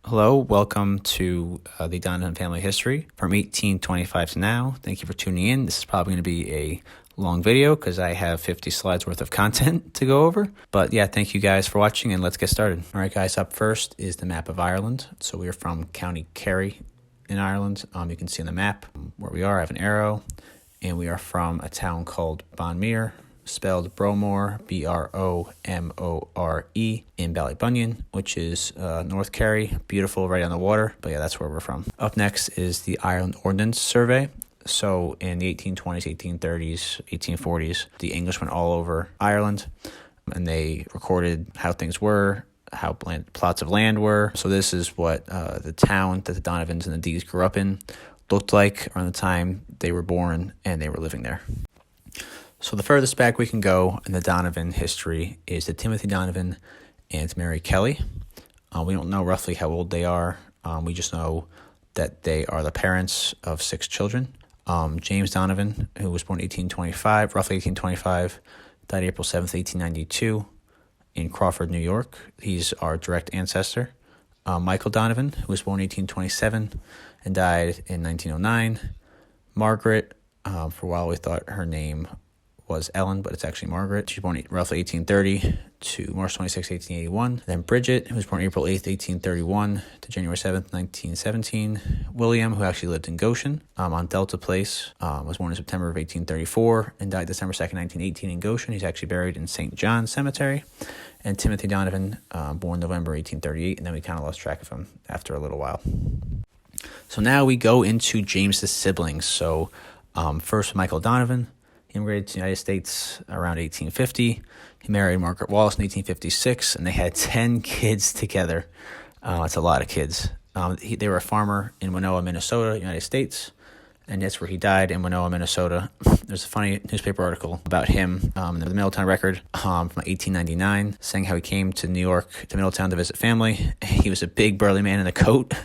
Hello, welcome to the Donovan family history from 1825 to now. Thank you for tuning in. This is probably going to be a long video because I have 50 slides worth of content to go over. But yeah, thank you guys for watching and let's get started. All right, guys, up first is the map of Ireland. So we are from County Kerry in Ireland. You can see on the map where we are. I have an arrow. And we are from a town called Bonmere, spelled Bromore, Bromore, in Ballybunion, which is North Kerry, beautiful, right on the water. But yeah, that's where we're from. Up next is the Ireland Ordnance Survey. So in the 1820s, 1830s, 1840s, the English went all over Ireland, and they recorded how things were, how plots of land were. So this is what the town that the Donovans and the Dees grew up in looked like around the time they were born and they were living there. So the furthest back we can go in the Donovan history is the Timothy Donovan and Mary Kelly. We don't know roughly how old they are. We just know that they are the parents of 6 children. James Donovan, who was born 1825, roughly 1825, died April 7th, 1892 in Crawford, New York. He's our direct ancestor. Michael Donovan, who was born 1827 and died in 1909. Margaret, for a while we thought her name was Ellen, but it's actually Margaret. She was born roughly 1830 to March 26, 1881. Then Bridget, who was born April 8th, 1831 to January 7th, 1917. William, who actually lived in Goshen on Delta Place, was born in September of 1834 and died December 2nd, 1918 in Goshen. He's actually buried in St. John's Cemetery. And Timothy Donovan, born November 1838, and then we kind of lost track of him after a little while. So now we go into James's siblings. So first, Michael Donovan. He immigrated to the United States around 1850. He married Margaret Wallace in 1856, and they had 10 kids together. That's a lot of kids. They were a farmer in Winona, Minnesota, United States, and that's where he died, in Winona, Minnesota. There's a funny newspaper article about him in the Middletown Record from 1899, saying how he came to New York, to Middletown, to visit family. He was a big, burly man in a coat,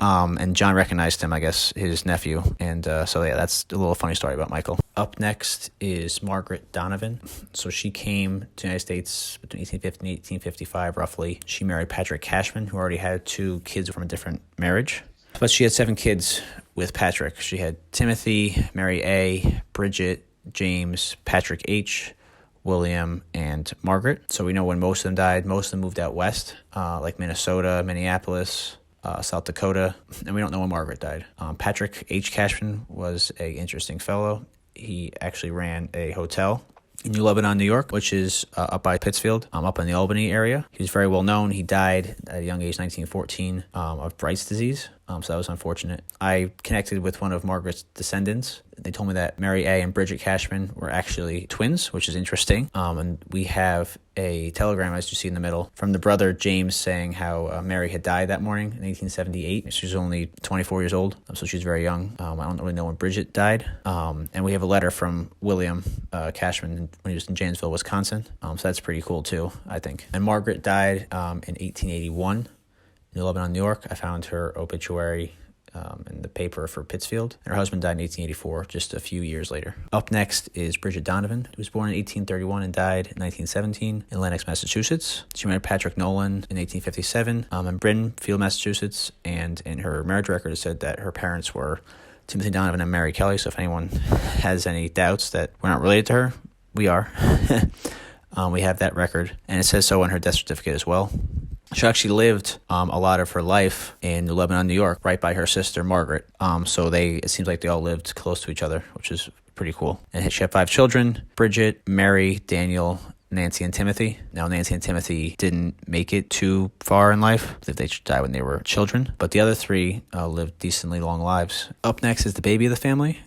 and John recognized him, I guess, his nephew. And so, yeah, that's a little funny story about Michael. Up next is Margaret Donovan. So she came to the United States between 1850 and 1855, roughly. She married Patrick Cashman, who already had 2 kids from a different marriage. But she had 7 kids with Patrick. She had Timothy, Mary A., Bridget, James, Patrick H., William, and Margaret. So we know when most of them died. Most of them moved out west, like Minnesota, Minneapolis, South Dakota. And we don't know when Margaret died. Patrick H. Cashman was an interesting fellow. He actually ran a hotel in New Lebanon, New York, which is up by Pittsfield, up in the Albany area. He was very well known. He died at a young age, 1914, of Bright's disease. So that was unfortunate. I connected with one of Margaret's descendants. They told me that Mary A. and Bridget Cashman were actually twins, which is interesting. And we have a telegram, as you see in the middle, from the brother James saying how Mary had died that morning in 1878. She was only 24 years old, so she was very young. I don't really know when Bridget died. And we have a letter from William Cashman when he was in Janesville, Wisconsin. So that's pretty cool too, I think. And Margaret died in 1881. New Lebanon, New York. I found her obituary in the paper for Pittsfield. And her husband died in 1884, just a few years later. Up next is Bridget Donovan, who was born in 1831 and died in 1917 in Lenox, Massachusetts. She married Patrick Nolan in 1857 in Brittenfield, Massachusetts. And in her marriage record, it said that her parents were Timothy Donovan and Mary Kelly. So if anyone has any doubts that we're not related to her, we are. We have that record. And it says so on her death certificate as well. She actually lived a lot of her life in New Lebanon, New York, right by her sister, Margaret. So it seems like they all lived close to each other, which is pretty cool. And she had 5 children: Bridget, Mary, Daniel, Nancy, and Timothy. Now, Nancy and Timothy didn't make it too far in life. They died when they were children. But the other 3 lived decently long lives. Up next is the baby of the family.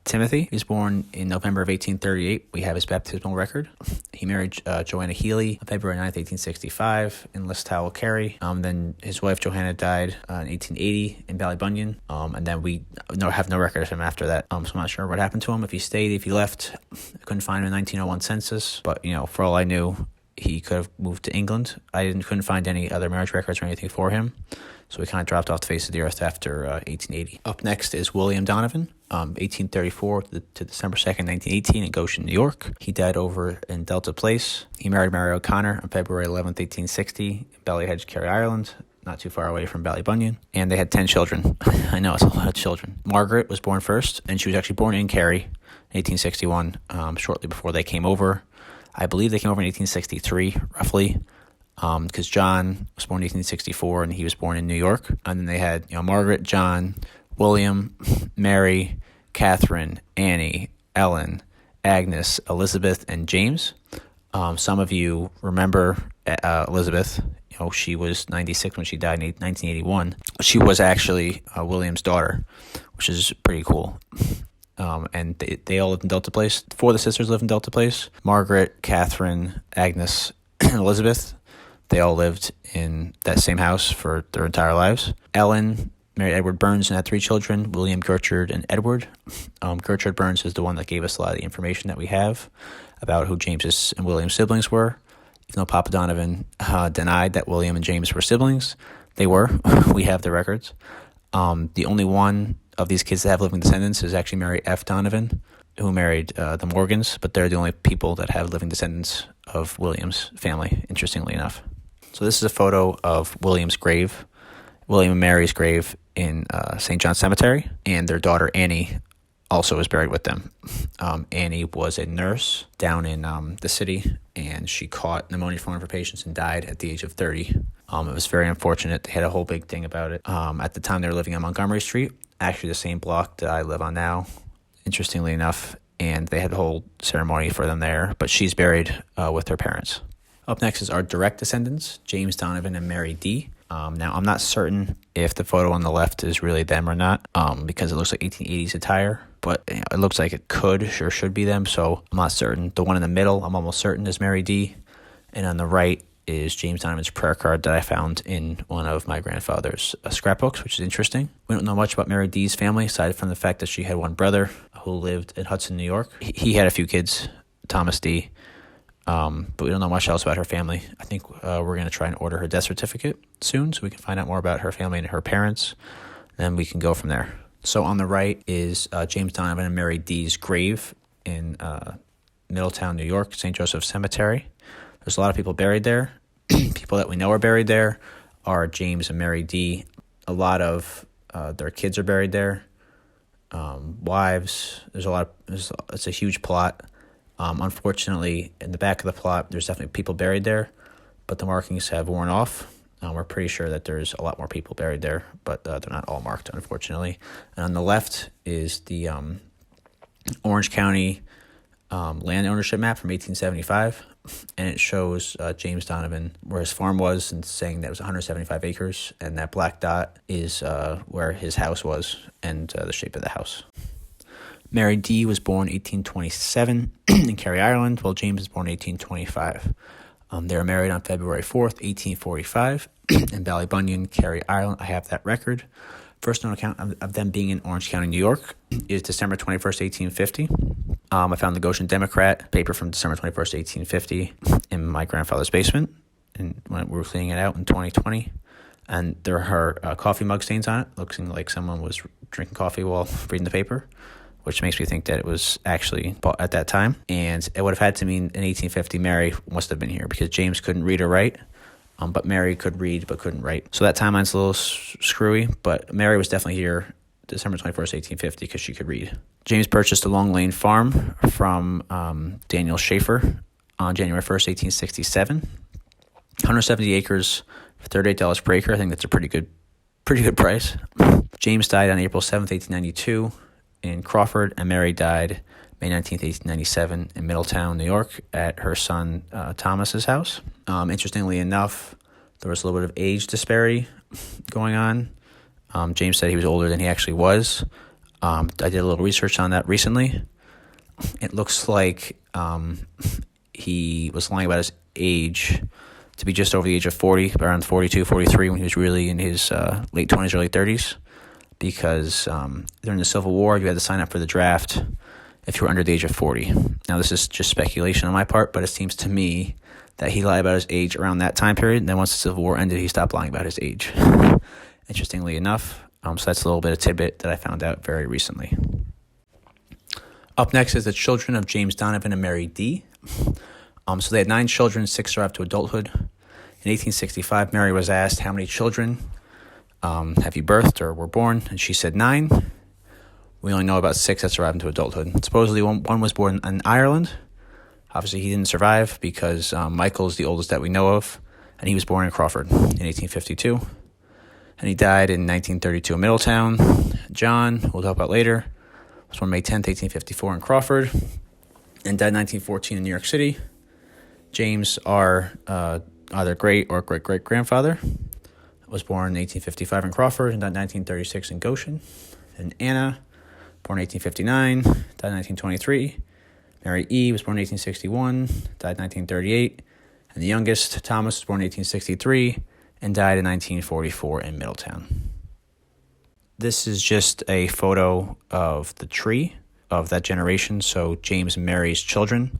Timothy. He was born in November of 1838. We have his baptismal record. He married Joanna Healy on February 9th, 1865 in Listowel, Kerry. Then his wife Johanna died in 1880 in Ballybunion. And then we have no record of him after that. So I'm not sure what happened to him, if he stayed, if he left. I couldn't find him in the 1901 census. But, for all I knew, he could have moved to England. I couldn't find any other marriage records or anything for him. So he kind of dropped off the face of the earth after 1880. Up next is William Donovan, 1834 to December 2nd, 1918 in Goshen, New York. He died over in Delta Place. He married Mary O'Connor on February 11th, 1860 in Ballyhedge, Kerry, Ireland. not too far away from Ballybunion. And they had 10 children. I know, it's a lot of children. Margaret was born first, and she was actually born in Cary in 1861, shortly before they came over. I believe they came over in 1863, roughly, because John was born in 1864, and he was born in New York. And then they had, Margaret, John, William, Mary, Catherine, Annie, Ellen, Agnes, Elizabeth, and James. Some of you remember Elizabeth. She was 96 when she died in 1981. She was actually William's daughter, which is pretty cool. And they all lived in Delta Place. 4 of the sisters lived in Delta Place. Margaret, Catherine, Agnes, and Elizabeth. They all lived in that same house for their entire lives. Ellen married Edward Burns and had 3 children, William, Gertrude, and Edward. Gertrude Burns is the one that gave us a lot of the information that we have about who James's and William's siblings were. Even though Papa Donovan denied that William and James were siblings, they were. We have the records. The only one of these kids that have living descendants is actually Mary F. Donovan, who married the Morgans, but they're the only people that have living descendants of William's family, interestingly enough. So this is a photo of William's grave, William and Mary's grave in St. John's Cemetery, and their daughter Annie also is buried with them. Annie was a nurse down in the city, and she caught pneumonia from one of her patients and died at the age of 30. It was very unfortunate. They had a whole big thing about it. At the time, they were living on Montgomery Street, actually the same block that I live on now, interestingly enough, and they had a whole ceremony for them there, but she's buried with her parents. Up next is our direct descendants, James Donovan and Mary D. Now, I'm not certain if the photo on the left is really them or not, because it looks like 1880s attire, but it looks like it could or should be them, so I'm not certain. The one in the middle, I'm almost certain, is Mary D. And on the right is James Donovan's prayer card that I found in one of my grandfather's scrapbooks, which is interesting. We don't know much about Mary D's family, aside from the fact that she had one brother who lived in Hudson, New York. He had a few kids, Thomas D., but we don't know much else about her family. I think we're going to try and order her death certificate soon so we can find out more about her family and her parents. Then we can go from there. So on the right is James Donovan and Mary D's grave in Middletown, New York, St. Joseph Cemetery. There's a lot of people buried there. People that we know are buried there are James and Mary D. A lot of their kids are buried there. Wives. It's a huge plot. Unfortunately, in the back of the plot, there's definitely people buried there, but the markings have worn off. We're pretty sure that there's a lot more people buried there, but they're not all marked, unfortunately. And on the left is the Orange County land ownership map from 1875, and it shows James Donovan where his farm was and saying that it was 175 acres, and that black dot is where his house was and the shape of the house. Mary D. was born 1827 in Cary, Ireland, while James was born 1825. They were married on February 4th, 1845, in Ballybunion, Cary, Ireland. I have that record. First known account of them being in Orange County, New York, is December 21st, 1850. I found the Goshen Democrat paper from December 21st, 1850 in my grandfather's basement and when we were cleaning it out in 2020. And there are coffee mug stains on it, looking like someone was drinking coffee while reading the paper, which makes me think that it was actually bought at that time. And it would have had to mean in 1850, Mary must have been here because James couldn't read or write, but Mary could read but couldn't write. So that timeline's a little screwy, but Mary was definitely here December 21st, 1850, because she could read. James purchased a Long Lane farm from Daniel Schaefer on January 1st, 1867. 170 acres for $38 per acre. I think that's a pretty good price. James died on April 7th, 1892. In Crawford, and Mary died May 19th, 1897 in Middletown, New York, at her son Thomas's house. Interestingly enough, there was a little bit of age disparity going on. James said he was older than he actually was. I did a little research on that recently. It looks like he was lying about his age to be just over the age of 40, around 42, 43, when he was really in his late 20s, early 30s. Because during the Civil War, you had to sign up for the draft if you were under the age of 40. Now, this is just speculation on my part, but it seems to me that he lied about his age around that time period, and then once the Civil War ended, he stopped lying about his age. Interestingly enough, so that's a little bit of tidbit that I found out very recently. Up next is the children of James Donovan and Mary D. So they had 9 children, 6 are up to adulthood. In 1865, Mary was asked, how many children have you birthed or were born? And she said 9. We only know about 6 that survived into adulthood. Supposedly, one was born in Ireland. Obviously, he didn't survive because Michael is the oldest that we know of, and he was born in Crawford in 1852. And he died in 1932 in Middletown. John, we'll talk about later, was born May 10th, 1854 in Crawford, and died in 1914 in New York City. James, our either great or great-great-grandfather, was born in 1855 in Crawford and died in 1936 in Goshen. And Anna, born in 1859, died in 1923. Mary E. was born in 1861, died in 1938. And the youngest, Thomas, was born in 1863 and died in 1944 in Middletown. This is just a photo of the tree of that generation, so James and Mary's children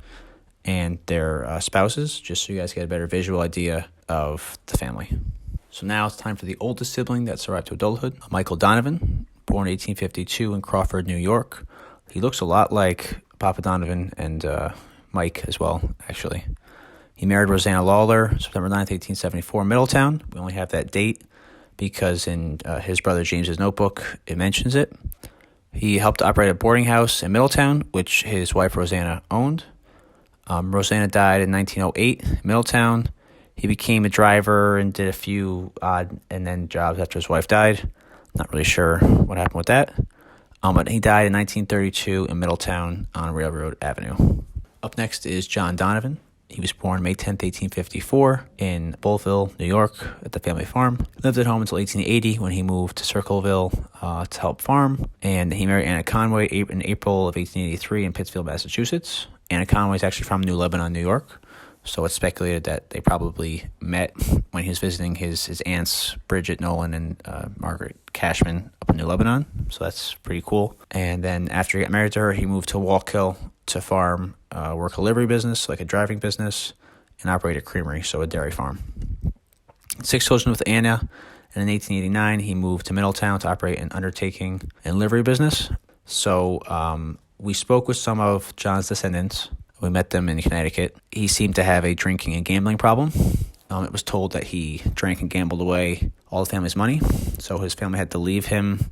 and their spouses, just so you guys get a better visual idea of the family. So now it's time for the oldest sibling that survived to adulthood, Michael Donovan, born in 1852 in Crawford, New York. He looks a lot like Papa Donovan and Mike as well, actually. He married Rosanna Lawler September 9th, 1874 in Middletown. We only have that date because in his brother James's notebook, it mentions it. He helped operate a boarding house in Middletown, which his wife Rosanna owned. Rosanna died in 1908 in Middletown. He became a driver and did a few odd and then jobs after his wife died. Not really sure what happened with that. But he died in 1932 in Middletown on Railroad Avenue. Up next is John Donovan. He was born May 10th, 1854 in Bullville, New York at the family farm. Lived at home until 1880 when he moved to Circleville to help farm. And he married Anna Conway in April of 1883 in Pittsfield, Massachusetts. Anna Conway is actually from New Lebanon, New York. So it's speculated that they probably met when he was visiting his aunts, Bridget Nolan and Margaret Cashman up in New Lebanon. So that's pretty cool. And then after he got married to her, he moved to Wallkill to farm, work a livery business, like a driving business, and operate a creamery, so a dairy farm. 6 children with Anna, and in 1889, he moved to Middletown to operate an undertaking and livery business. So we spoke with some of John's descendants. We met them in Connecticut. He seemed to have a drinking and gambling problem. It was told that he drank and gambled away all the family's money, so his family had to leave him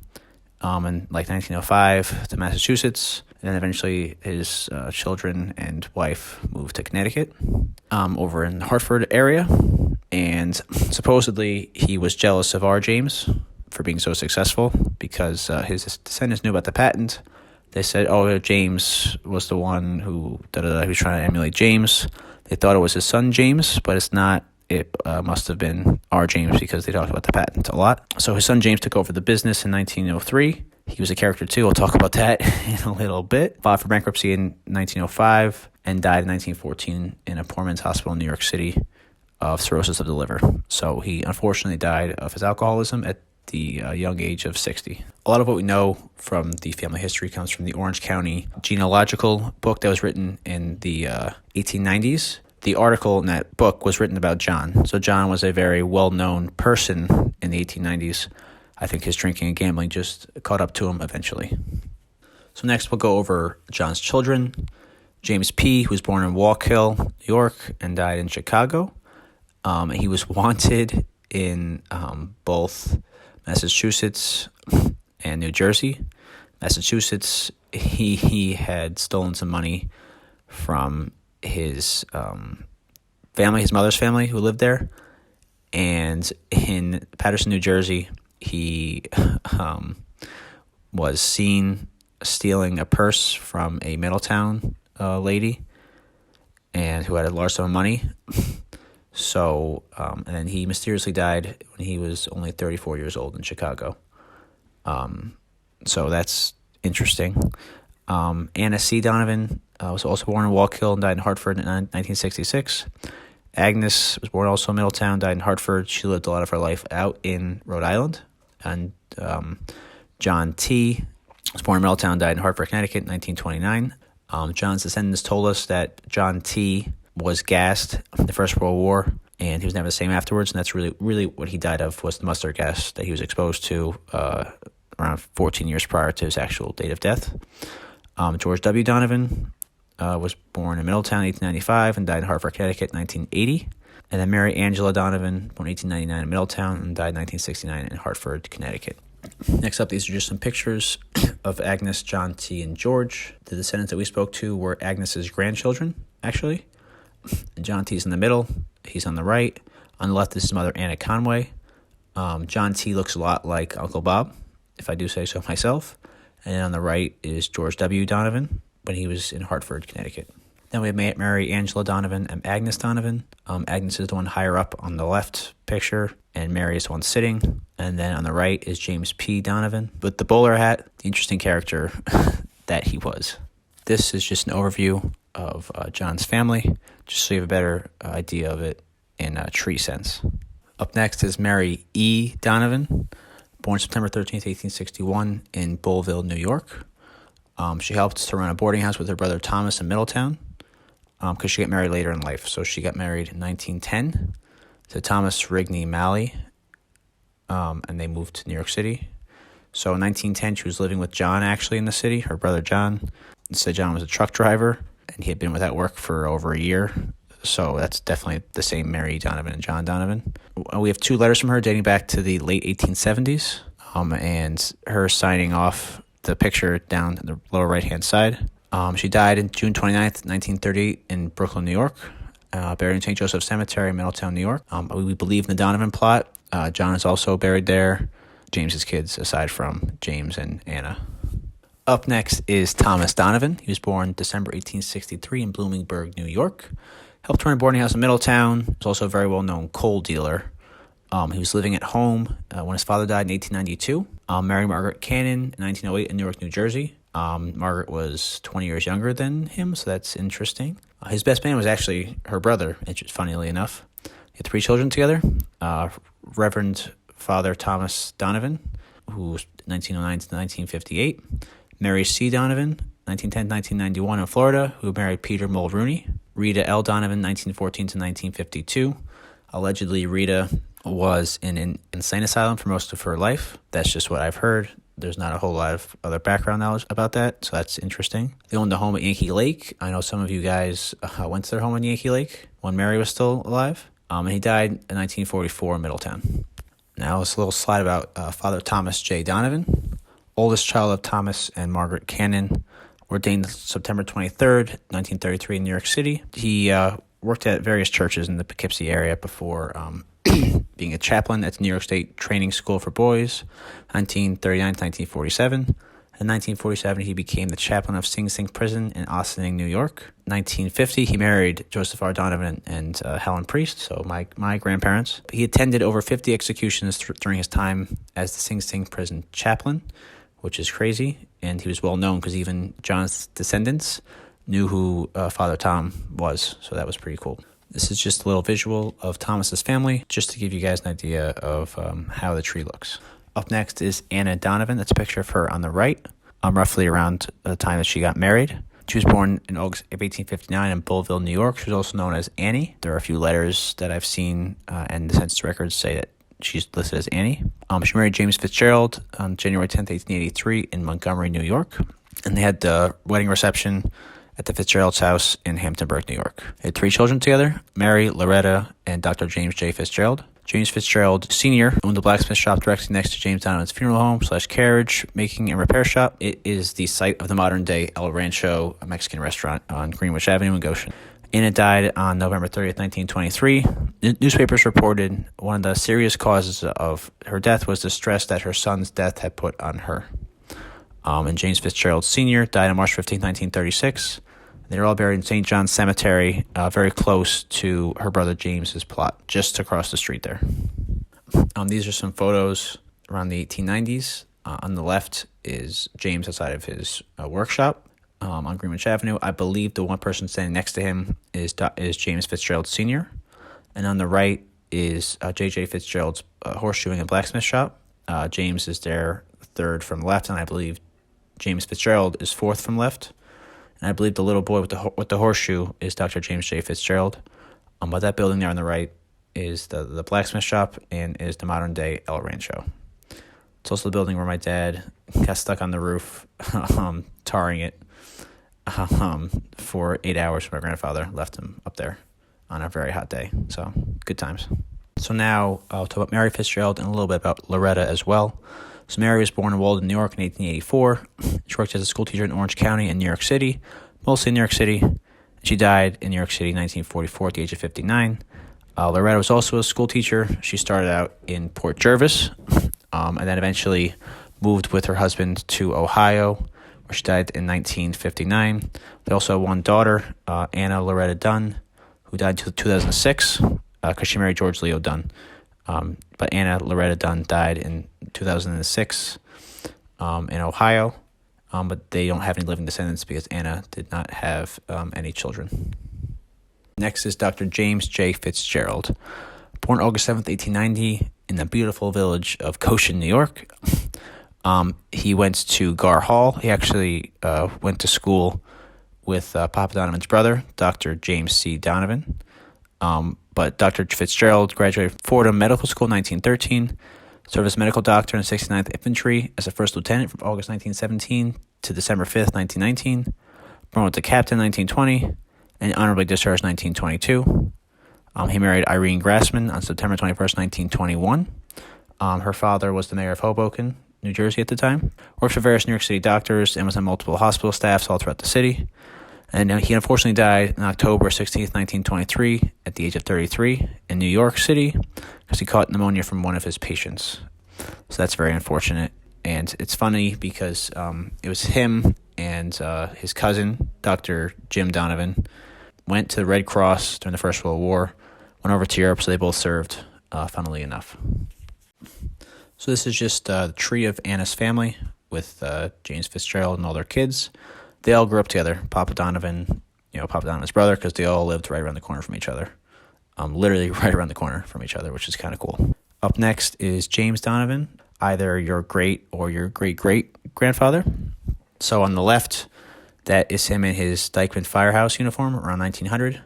in like 1905 to Massachusetts, and then eventually his children and wife moved to Connecticut over in the Hartford area, and supposedly he was jealous of our James for being so successful because his descendants knew about the patent. They said, oh, James was the one who was trying to emulate James. They thought it was his son James, but it's not. It must have been our James because they talked about the patent a lot. So his son James took over the business in 1903. He was a character too. I'll talk about that in a little bit. Filed for bankruptcy in 1905 and died in 1914 in a poor man's hospital in New York City of cirrhosis of the liver. So he unfortunately died of his alcoholism at the young age of 60. A lot of what we know from the family history comes from the Orange County genealogical book that was written in the 1890s. The article in that book was written about John. So John was a very well-known person in the 1890s. I think his drinking and gambling just caught up to him eventually. So next we'll go over John's children. James P., who was born in Wallkill, New York, and died in Chicago. He was wanted in both Massachusetts and New Jersey. Massachusetts, he had stolen some money from his family, his mother's family, who lived there. And in Paterson, New Jersey, he was seen stealing a purse from a Middletown lady and who had a large sum of money. So, and then he mysteriously died when he was only 34 years old in Chicago. So that's interesting. Anna C. Donovan was also born in Wallkill and died in Hartford in 1966. Agnes was born also in Middletown, died in Hartford. She lived a lot of her life out in Rhode Island. And John T. was born in Middletown, died in Hartford, Connecticut in 1929. John's descendants told us that John T. was gassed in the First World War, and he was never the same afterwards, and that's really what he died of was the mustard gas that he was exposed to around 14 years prior to his actual date of death. George W. Donovan was born in Middletown in 1895 and died in Hartford, Connecticut in 1980. And then Mary Angela Donovan, born 1899 in Middletown and died 1969 in Hartford, Connecticut. Next up, these are just some pictures of Agnes, John T., and George. The descendants that we spoke to were Agnes's grandchildren, actually. John T.'s in the middle. He's on the right. On the left is his mother, Anna Conway. John T. looks a lot like Uncle Bob, if I do say so myself. And on the right is George W. Donovan when he was in Hartford, Connecticut. Then we have Mary Angela Donovan and Agnes Donovan. Agnes is the one higher up on the left picture, and Mary is the one sitting. And then on the right is James P. Donovan with the bowler hat, the interesting character that he was. This is just an overview of John's family, just so you have a better idea of it in a tree sense. Up next is Mary E. Donovan, born September 13th, 1861 in Bullville, New York. She helped to run a boarding house with her brother Thomas in Middletown because she got married later in life. So she got married in 1910 to Thomas Rigney Malley, and they moved to New York City. So in 1910, she was living with John, actually, in the city, her brother John. Said John was a truck driver, and he had been without work for over a year. So that's definitely the same Mary Donovan and John Donovan. We have 2 letters from her dating back to the late 1870s, and her signing off the picture down the lower right-hand side. She died on June 29th, 1938 in Brooklyn, New York, buried in St. Joseph Cemetery in Middletown, New York. We believe in the Donovan plot. John is also buried there. James's kids, aside from James and Anna. Up next is Thomas Donovan. He was born December 1863 in Bloomingburg, New York. Helped run a boarding house in Middletown. He was also a very well-known coal dealer. He was living at home when his father died in 1892. Married Margaret Cannon in 1908 in Newark, New Jersey. Margaret was 20 years younger than him, so that's interesting. His best man was actually her brother, funnily enough. They had 3 children together. Reverend Father Thomas Donovan, who was 1909 to 1958. Mary C. Donovan, 1910 to 1991 in Florida, who married Peter Mulrooney. Rita L. Donovan, 1914 to 1952. Allegedly, Rita was in an insane asylum for most of her life. That's just what I've heard. There's not a whole lot of other background knowledge about that, so that's interesting. They owned a home at Yankee Lake. I know some of you guys went to their home in Yankee Lake when Mary was still alive. And he died in 1944 in Middletown. Now, it's a little slide about Father Thomas J. Donovan, oldest child of Thomas and Margaret Cannon, ordained September 23rd, 1933 in New York City. He worked at various churches in the Poughkeepsie area before being a chaplain at the New York State Training School for Boys, 1939 to 1947. In 1947, he became the chaplain of Sing Sing Prison in Ossining, New York. 1950, he married Joseph R. Donovan and Helen Priest, so my grandparents. He attended over 50 executions during his time as the Sing Sing Prison chaplain, which is crazy, and he was well known because even John's descendants knew who Father Tom was, so that was pretty cool. This is just a little visual of Thomas's family, just to give you guys an idea of how the tree looks. Up next is Anna Donovan. That's a picture of her on the right, roughly around the time that she got married. She was born in August of 1859 in Bullville, New York. She was also known as Annie. There are a few letters that I've seen, and the census records say that she's listed as Annie. She married James Fitzgerald on January 10th, 1883 in Montgomery, New York. And they had the wedding reception at the Fitzgerald's house in Hamptonburg, New York. They had 3 children together, Mary, Loretta, and Dr. James J. Fitzgerald. James Fitzgerald Sr. owned a blacksmith shop directly next to James Donovan's funeral home / carriage making and repair shop. It is the site of the modern-day El Rancho, a Mexican restaurant on Greenwich Avenue in Goshen. Anna died on November 30th, 1923. Newspapers reported one of the serious causes of her death was the stress that her son's death had put on her. And James Fitzgerald Sr. died on March 15, 1936. They're all buried in St. John's Cemetery, very close to her brother James's plot, just across the street there. These are some photos around the 1890s. On the left is James outside of his workshop on Greenwich Avenue. I believe the one person standing next to him is James Fitzgerald Sr. And on the right is J.J. Fitzgerald's horseshoeing and blacksmith shop. James is there third from left, and I believe James Fitzgerald is fourth from left. And I believe the little boy with the horseshoe is Dr. James J. Fitzgerald. But that building there on the right is the blacksmith shop and is the modern-day El Rancho. It's also the building where my dad got stuck on the roof, tarring it for 8 hours. My grandfather left him up there on a very hot day. So good times. So now I'll talk about Mary Fitzgerald and a little bit about Loretta as well. So Mary was born in Walden, New York in 1884. She worked as a school teacher in Orange County and New York City, mostly in New York City. She died in New York City in 1944 at the age of 59. Loretta was also a school teacher. She started out in Port Jervis and then eventually moved with her husband to Ohio, where she died in 1959. They also had one daughter, Anna Loretta Dunn, who died in 2006 because she married George Leo Dunn. But Anna Loretta Dunn died in 2006 in Ohio, but they don't have any living descendants because Anna did not have any children. Next is Dr. James J. Fitzgerald. Born August 7th, 1890 in the beautiful village of Goshen, New York. He went to Gar Hall. He actually went to school with Papa Donovan's brother, Dr. James C. Donovan. But Dr. Fitzgerald graduated from Fordham Medical School in 1913, served as a medical doctor in the 69th Infantry as a first lieutenant from August 1917 to December 5th, 1919, promoted to captain in 1920, and honorably discharged in 1922. He married Irene Grassman on September 21st, 1921. Her father was the mayor of Hoboken, New Jersey at the time, worked for various New York City doctors, and was on multiple hospital staffs all throughout the city. And he unfortunately died on October 16th, 1923, at the age of 33 in New York City because he caught pneumonia from one of his patients. So that's very unfortunate. And it's funny because it was him and his cousin, Dr. Jim Donovan, went to the Red Cross during the First World War, went over to Europe, so they both served, funnily enough. So this is just the tree of Anna's family with James Fitzgerald and all their kids. They all grew up together. Papa Donovan, Papa Donovan's brother, because they all lived right around the corner from each other. Literally right around the corner from each other, which is kind of cool. Up next is James Donovan, either your great or your great-great-grandfather. So on the left, that is him in his Dykeman Firehouse uniform around 1900.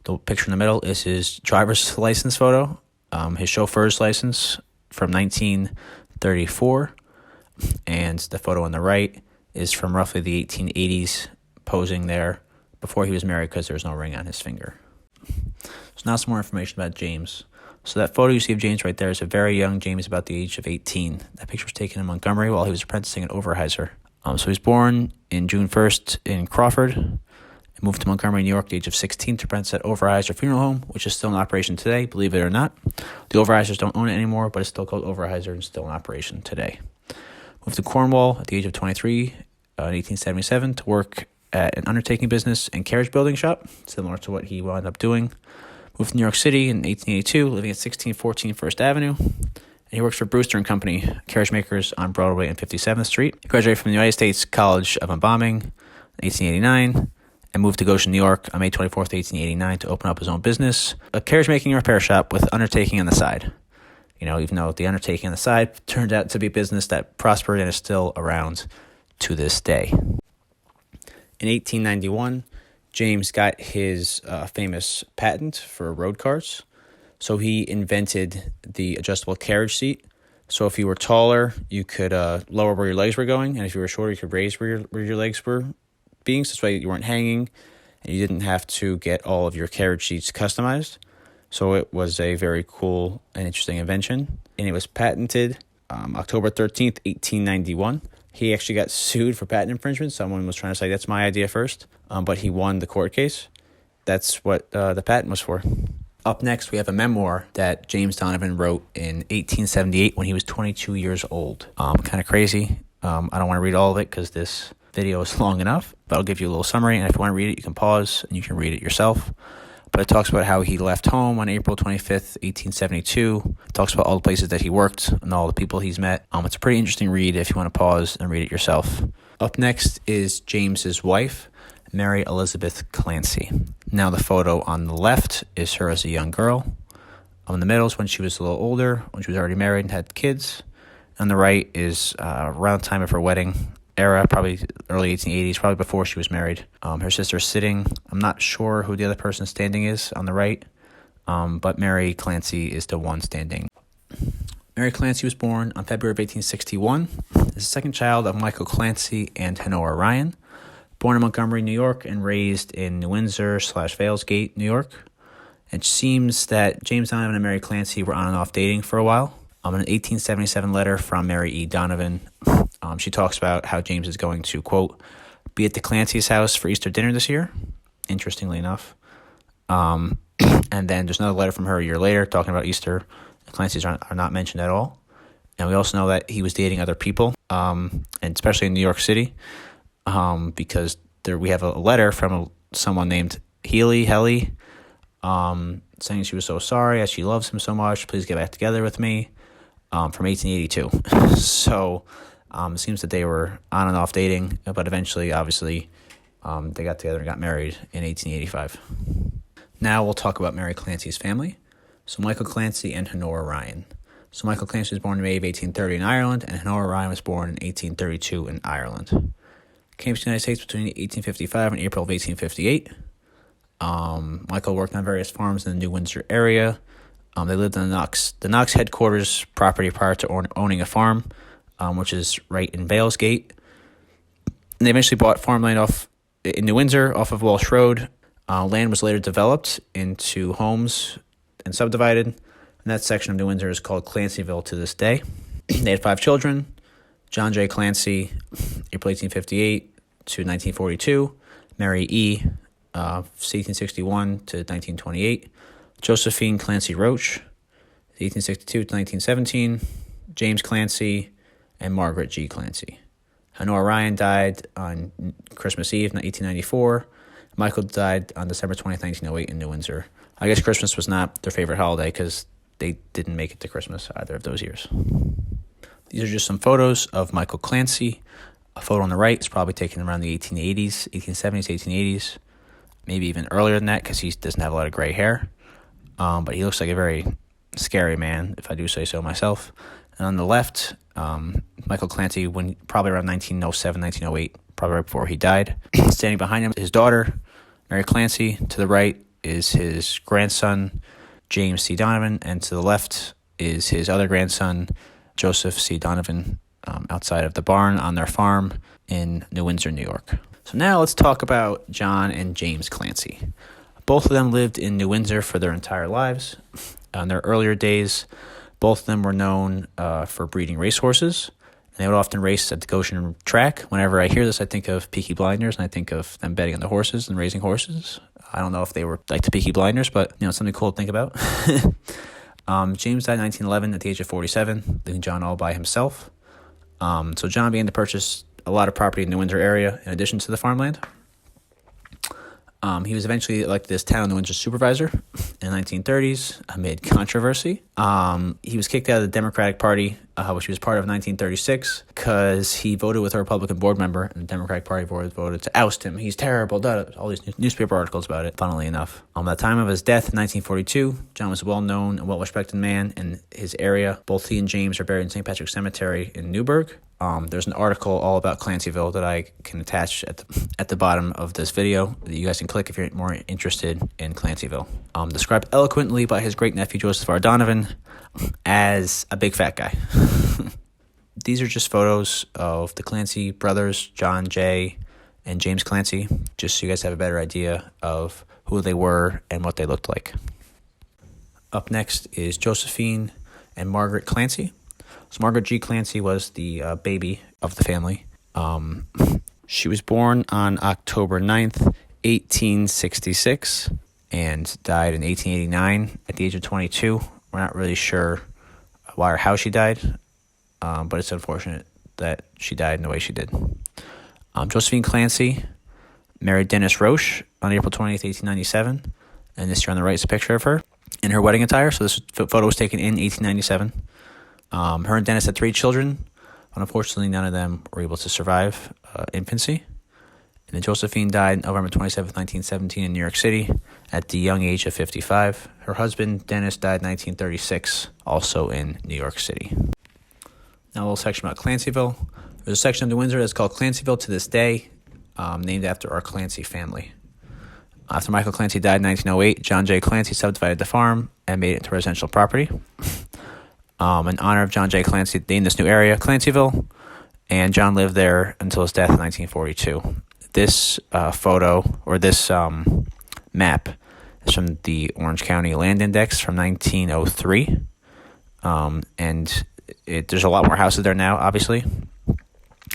The picture in the middle is his driver's license photo, his chauffeur's license from 1934. And the photo on the right is from roughly the 1880s, posing there before he was married because there's no ring on his finger. So now some more information about James. So that photo you see of James right there is a very young James, about the age of 18. That picture was taken in Montgomery while he was apprenticing at Overheiser. So he was born in June 1st in Crawford and moved to Montgomery, New York at the age of 16 to apprentice at Overheiser Funeral Home, which is still in operation today, believe it or not. The Overheisers don't own it anymore, but it's still called Overheiser and still in operation today. Moved to Cornwall at the age of 23 in 1877 to work at an undertaking business and carriage building shop, similar to what he wound up doing. Moved to New York City in 1882, living at 1614 First Avenue. And he works for Brewster & Company, carriage makers on Broadway and 57th Street. He graduated from the United States College of Embalming in 1889 and moved to Goshen, New York on May 24th, 1889 to open up his own business, a carriage making and repair shop with undertaking on the side. Even though the undertaking on the side turned out to be a business that prospered and is still around to this day. In 1891, James got his famous patent for road cars. So he invented the adjustable carriage seat. So if you were taller, you could lower where your legs were going. And if you were shorter, you could raise where your legs were being. So this way you weren't hanging and you didn't have to get all of your carriage seats customized. So it was a very cool and interesting invention. And it was patented October 13th, 1891. He actually got sued for patent infringement. Someone was trying to say, that's my idea first. But he won the court case. That's what the patent was for. Up next, we have a memoir that James Donovan wrote in 1878 when he was 22 years old. Kind of crazy. I don't want to read all of it because this video is long enough. But I'll give you a little summary. And if you want to read it, you can pause and you can read it yourself. But it talks about how he left home on April 25th, 1872. It talks about all the places that he worked and all the people he's met. It's a pretty interesting read if you want to pause and read it yourself. Up next is James's wife, Mary Elizabeth Clancy. Now the photo on the left is her as a young girl. In the middle is when she was a little older, when she was already married and had kids. On the right is around the time of her wedding era, probably early 1880s, probably before she was married. Her sister's sitting. I'm not sure who the other person standing is on the right, but Mary Clancy is the one standing. Mary Clancy was born on February of 1861 as the second child of Michael Clancy and Honora Ryan. Born in Montgomery, New York, and raised in Windsor / Valesgate, New York. It seems that James Donovan and Mary Clancy were on and off dating for a while. In an 1877 letter from Mary E. Donovan, she talks about how James is going to, quote, be at the Clancy's house for Easter dinner this year, interestingly enough. And then there's another letter from her a year later talking about Easter. The Clancy's are not mentioned at all. And we also know that he was dating other people, and especially in New York City, because we have a letter from someone named Helly, saying she was so sorry as she loves him so much. Please get back together with me, from 1882. So it seems that they were on and off dating, but eventually, obviously, they got together and got married in 1885. Now we'll talk about Mary Clancy's family. So Michael Clancy and Honora Ryan. So Michael Clancy was born in May of 1830 in Ireland, and Honora Ryan was born in 1832 in Ireland. Came to the United States between 1855 and April of 1858. Michael worked on various farms in the New Windsor area. They lived in the Knox headquarters property prior to owning a farm, which is right in Valesgate. And they eventually bought farmland in New Windsor off of Walsh Road. Land was later developed into homes and subdivided. And that section of New Windsor is called Clancyville to this day. They had 5 children. John J. Clancy, April 1858 to 1942. Mary E., 1861 to 1928. Josephine Clancy Roach, 1862 to 1917. James Clancy, and Margaret G. Clancy. Honora Ryan died on Christmas Eve, 1894. Michael died on December 20th, 1908 in New Windsor. I guess Christmas was not their favorite holiday because they didn't make it to Christmas either of those years. These are just some photos of Michael Clancy. A photo on the right is probably taken around the 1870s, 1880s, maybe even earlier than that because he doesn't have a lot of gray hair. But he looks like a very scary man, if I do say so myself. And on the left, Michael Clancy, when probably around 1907, 1908, probably right before he died. Standing behind him, his daughter, Mary Clancy. To the right is his grandson, James C. Donovan, and to the left is his other grandson, Joseph C. Donovan, outside of the barn on their farm in New Windsor, New York. So now let's talk about John and James Clancy. Both of them lived in New Windsor for their entire lives. In their earlier days, both of them were known for breeding racehorses. And they would often race at the Goshen track. Whenever I hear this, I think of Peaky Blinders, and I think of them betting on the horses and raising horses. I don't know if they were like the Peaky Blinders, but something cool to think about. James died in 1911 at the age of 47, leaving John all by himself. So John began to purchase a lot of property in the Windsor area in addition to the farmland. He was eventually elected as town New Windsor supervisor in the 1930s amid controversy. He was kicked out of the Democratic Party, which he was part of in 1936, because he voted with a Republican board member, and the Democratic Party board voted to oust him. He's terrible. All these newspaper articles about it, funnily enough. At the time of his death in 1942, John was a well-known and well-respected man in his area. Both he and James are buried in St. Patrick's Cemetery in Newburgh. There's an article all about Clancyville that I can attach at the bottom of this video that you guys can click if you're more interested in Clancyville. Described eloquently by his great-nephew Joseph R. Donovan as a big fat guy. These are just photos of the Clancy brothers, John J. and James Clancy, just so you guys have a better idea of who they were and what they looked like. Up next is Josephine and Margaret Clancy. So Margaret G. Clancy was the baby of the family. She was born on October 9th, 1866, and died in 1889 at the age of 22. We're not really sure why or how she died, but it's unfortunate that she died in the way she did. Josephine Clancy married Dennis Roche on April 20th, 1897, and this here on the right is a picture of her in her wedding attire. So this photo was taken in 1897. Her and Dennis had 3 children, but unfortunately none of them were able to survive infancy. And then Josephine died November 27th, 1917 in New York City at the young age of 55. Her husband, Dennis, died in 1936, also in New York City. Now a little section about Clancyville. There's a section of New Windsor that's called Clancyville to this day, named after our Clancy family. After Michael Clancy died in 1908, John J. Clancy subdivided the farm and made it into residential property. In honor of John J. Clancy, they named this new area Clancyville, and John lived there until his death in 1942. This photo, or this map, It's from the Orange County Land Index from 1903. And there's a lot more houses there now, obviously.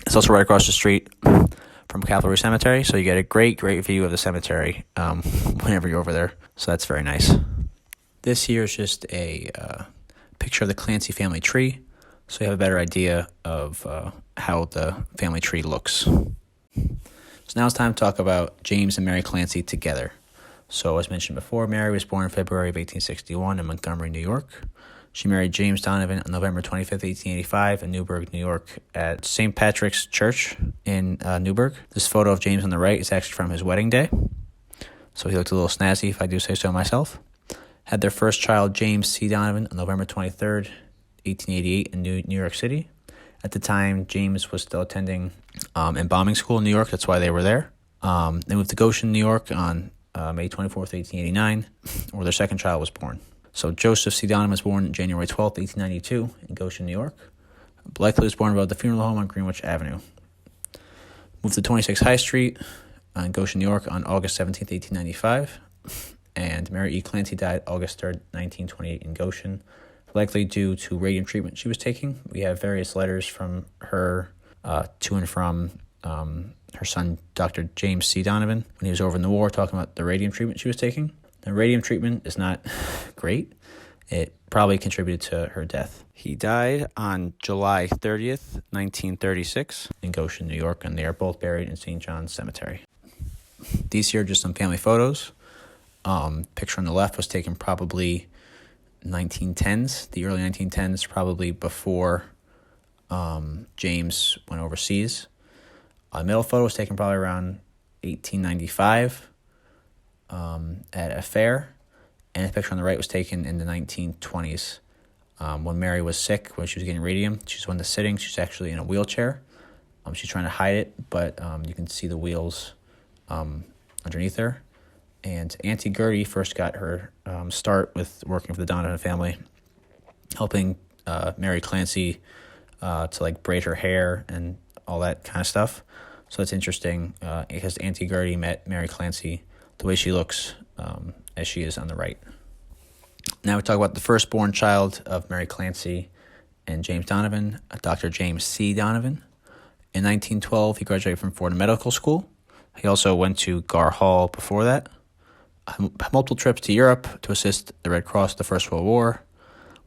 It's also right across the street from Cavalry Cemetery, so you get a great view of the cemetery whenever you're over there. So that's very nice. This here is just a picture of the Clancy family tree, so you have a better idea of how the family tree looks. So now it's time to talk about James and Mary Clancy together. So as mentioned before, Mary was born in February of 1861 in Montgomery, New York. She married James Donovan on November 25th, 1885 in Newburgh, New York at St. Patrick's Church in Newburgh. This photo of James on the right is actually from his wedding day. So he looked a little snazzy, if I do say so myself. Had their first child, James C. Donovan, on November 23rd, 1888 in New York City. At the time, James was still attending embalming school in New York. That's why they were there. They moved to Goshen, New York on May 24th, 1889, where their second child was born. So Joseph C. Donovan was born January 12th, 1892 in Goshen, New York. Blakely was born above the funeral home on Greenwich Avenue. Moved to 26 High Street in Goshen, New York on August 17th, 1895. And Mary E. Clancy died August 3rd, 1928 in Goshen, likely due to radium treatment she was taking. We have various letters from her to and from her son, Dr. James C. Donovan, when he was over in the war, talking about the radium treatment she was taking. The radium treatment is not great. It probably contributed to her death. He died on July 30th, 1936 in Goshen, New York, and they are both buried in St. John's Cemetery. These here are just some family photos. Picture on the left was taken probably 1910s, the early 1910s, probably before James went overseas. The middle photo was taken probably around 1895 at a fair, and the picture on the right was taken in the 1920s when Mary was sick, when she was getting radium. She's one that's sitting. She's actually in a wheelchair. She's trying to hide it, but you can see the wheels underneath her. And Auntie Gertie first got her start with working for the Donovan family, helping Mary Clancy to braid her hair and all that kind of stuff. So it's interesting because Auntie Gertie met Mary Clancy the way she looks as she is on the right. Now we talk about the firstborn child of Mary Clancy and James Donovan, Dr. James C. Donovan. In 1912, he graduated from Fordham Medical School. He also went to Gar Hall before that. Multiple trips to Europe to assist the Red Cross in the First World War.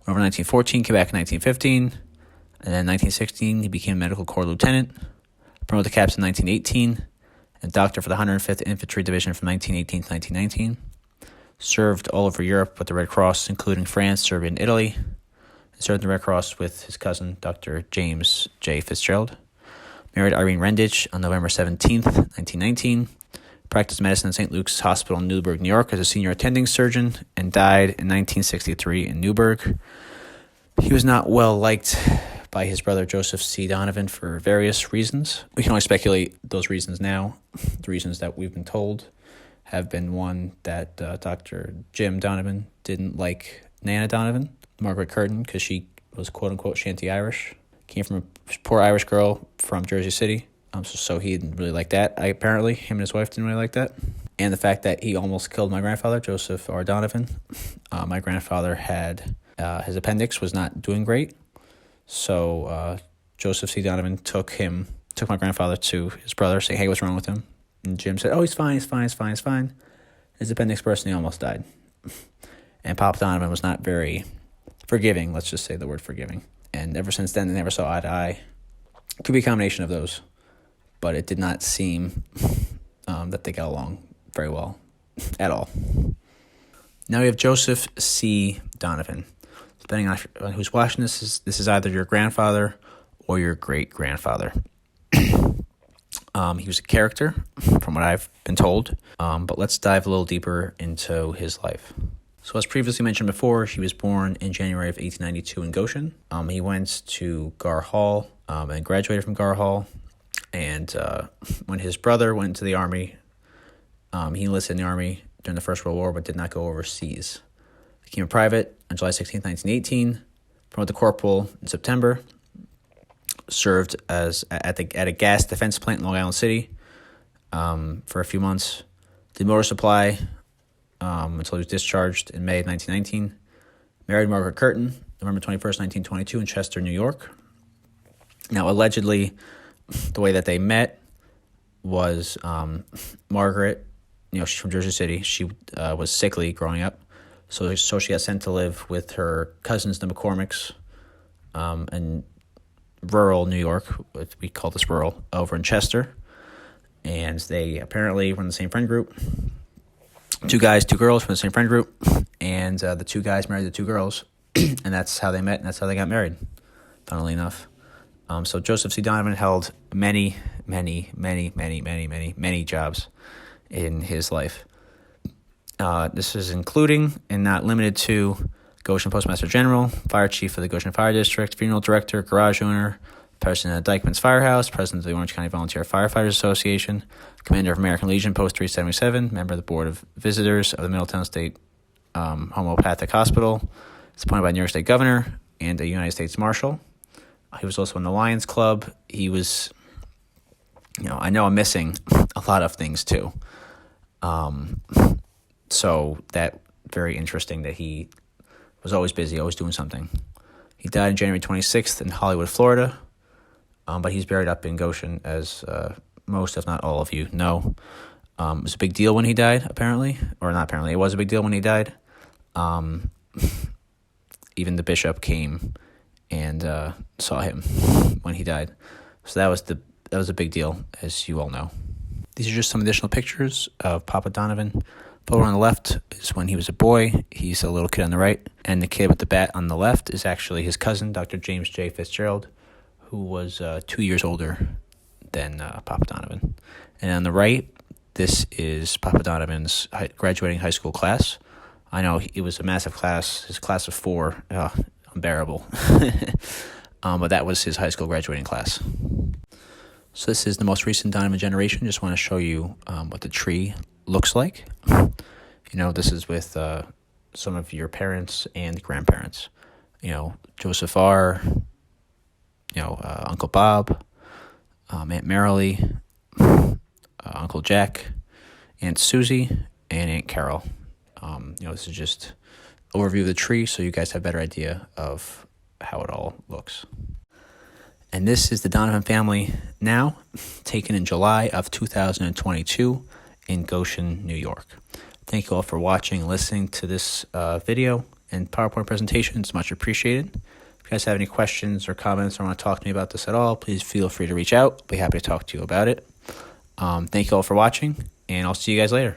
Went over in 1914, came back in 1915. And then in 1916, he became a Medical Corps Lieutenant. Promoted to Captain in 1918. And doctor for the 105th Infantry Division from 1918 to 1919. Served all over Europe with the Red Cross, including France, Serbia, and Italy. And served in the Red Cross with his cousin, Dr. James J. Fitzgerald. Married Irene Rendich on November 17th, 1919. Practiced medicine in St. Luke's Hospital in Newburgh, New York as a senior attending surgeon, and died in 1963 in Newburgh. He was not well liked by his brother Joseph C. Donovan for various reasons. We can only speculate those reasons now. The reasons that we've been told have been one that Dr. Jim Donovan didn't like Nana Donovan, Margaret Curtin, because she was quote-unquote shanty-Irish. Came from a poor Irish girl from Jersey City. So he didn't really like that. Apparently, him and his wife didn't really like that. And the fact that he almost killed my grandfather, Joseph R. Donovan. My grandfather had, his appendix was not doing great. So Joseph C. Donovan took my grandfather to his brother, saying, hey, what's wrong with him? And Jim said, oh, he's fine. His appendix burst and he almost died. And Pop Donovan was not very forgiving, let's just say the word forgiving. And ever since then, they never saw eye to eye. It could be a combination of those. But it did not seem that they got along very well at all. Now we have Joseph C. Donovan. Depending on who's watching this is either your grandfather or your great-grandfather. He was a character, from what I've been told. But let's dive a little deeper into his life. So as previously mentioned before, he was born in January of 1892 in Goshen. He went to Gar Hall and graduated from Gar Hall. And when his brother went into the Army, he enlisted in the Army during the First World War, but did not go overseas. Became a private on July 16, 1918, promoted to corporal in September, served at a gas defense plant in Long Island City for a few months, did motor supply until he was discharged in May of 1919. Married Margaret Curtin, November 21st, 1922 in Chester, New York. Now, allegedly, the way that they met was Margaret, she's from Jersey City. She was sickly growing up. So she got sent to live with her cousins, the McCormicks, in rural New York. We call this rural, over in Chester. And they apparently were in the same friend group. 2 guys, 2 girls from the same friend group. And the 2 guys married the 2 girls. And that's how they met, and that's how they got married, funnily enough. So Joseph C. Donovan held many, many, many, many, many, many, many jobs in his life. This is including and not limited to Goshen Postmaster General, Fire Chief of the Goshen Fire District, Funeral Director, Garage Owner, President of Dykeman's Firehouse, President of the Orange County Volunteer Firefighters Association, Commander of American Legion Post 377, Member of the Board of Visitors of the Middletown State Homeopathic Hospital. He's appointed by New York State Governor and a United States Marshal. He was also in the Lions Club. He was, I know I'm missing a lot of things too. So that very interesting that he was always busy, always doing something. He died on January 26th in Hollywood, Florida. But he's buried up in Goshen, as most, if not all of you, know. It was a big deal when he died, apparently. Or not apparently, it was a big deal when he died. Even the bishop came and saw him when he died. So that was a big deal, as you all know. These are just some additional pictures of Papa Donovan. Photo on the left is when he was a boy. He's a little kid on the right. And the kid with the bat on the left is actually his cousin, Dr. James J. Fitzgerald, who was 2 years older than Papa Donovan. And on the right, this is Papa Donovan's graduating high school class. I know it was a massive class, his class of 4, unbearable. But that was his high school graduating class. So this is the most recent Donovan generation. Just want to show you what the tree looks like. This is with some of your parents and grandparents. Joseph R., Uncle Bob, Aunt Marilee, Uncle Jack, Aunt Susie, and Aunt Carol. This is just an overview of the tree so you guys have a better idea of how it all looks. And this is the Donovan family now, taken in July of 2022 in Goshen, New York. Thank you all for watching and listening to this video and PowerPoint presentation. It's much appreciated. If you guys have any questions or comments or want to talk to me about this at all, please feel free to reach out. I'll be happy to talk to you about it. Thank you all for watching, and I'll see you guys later.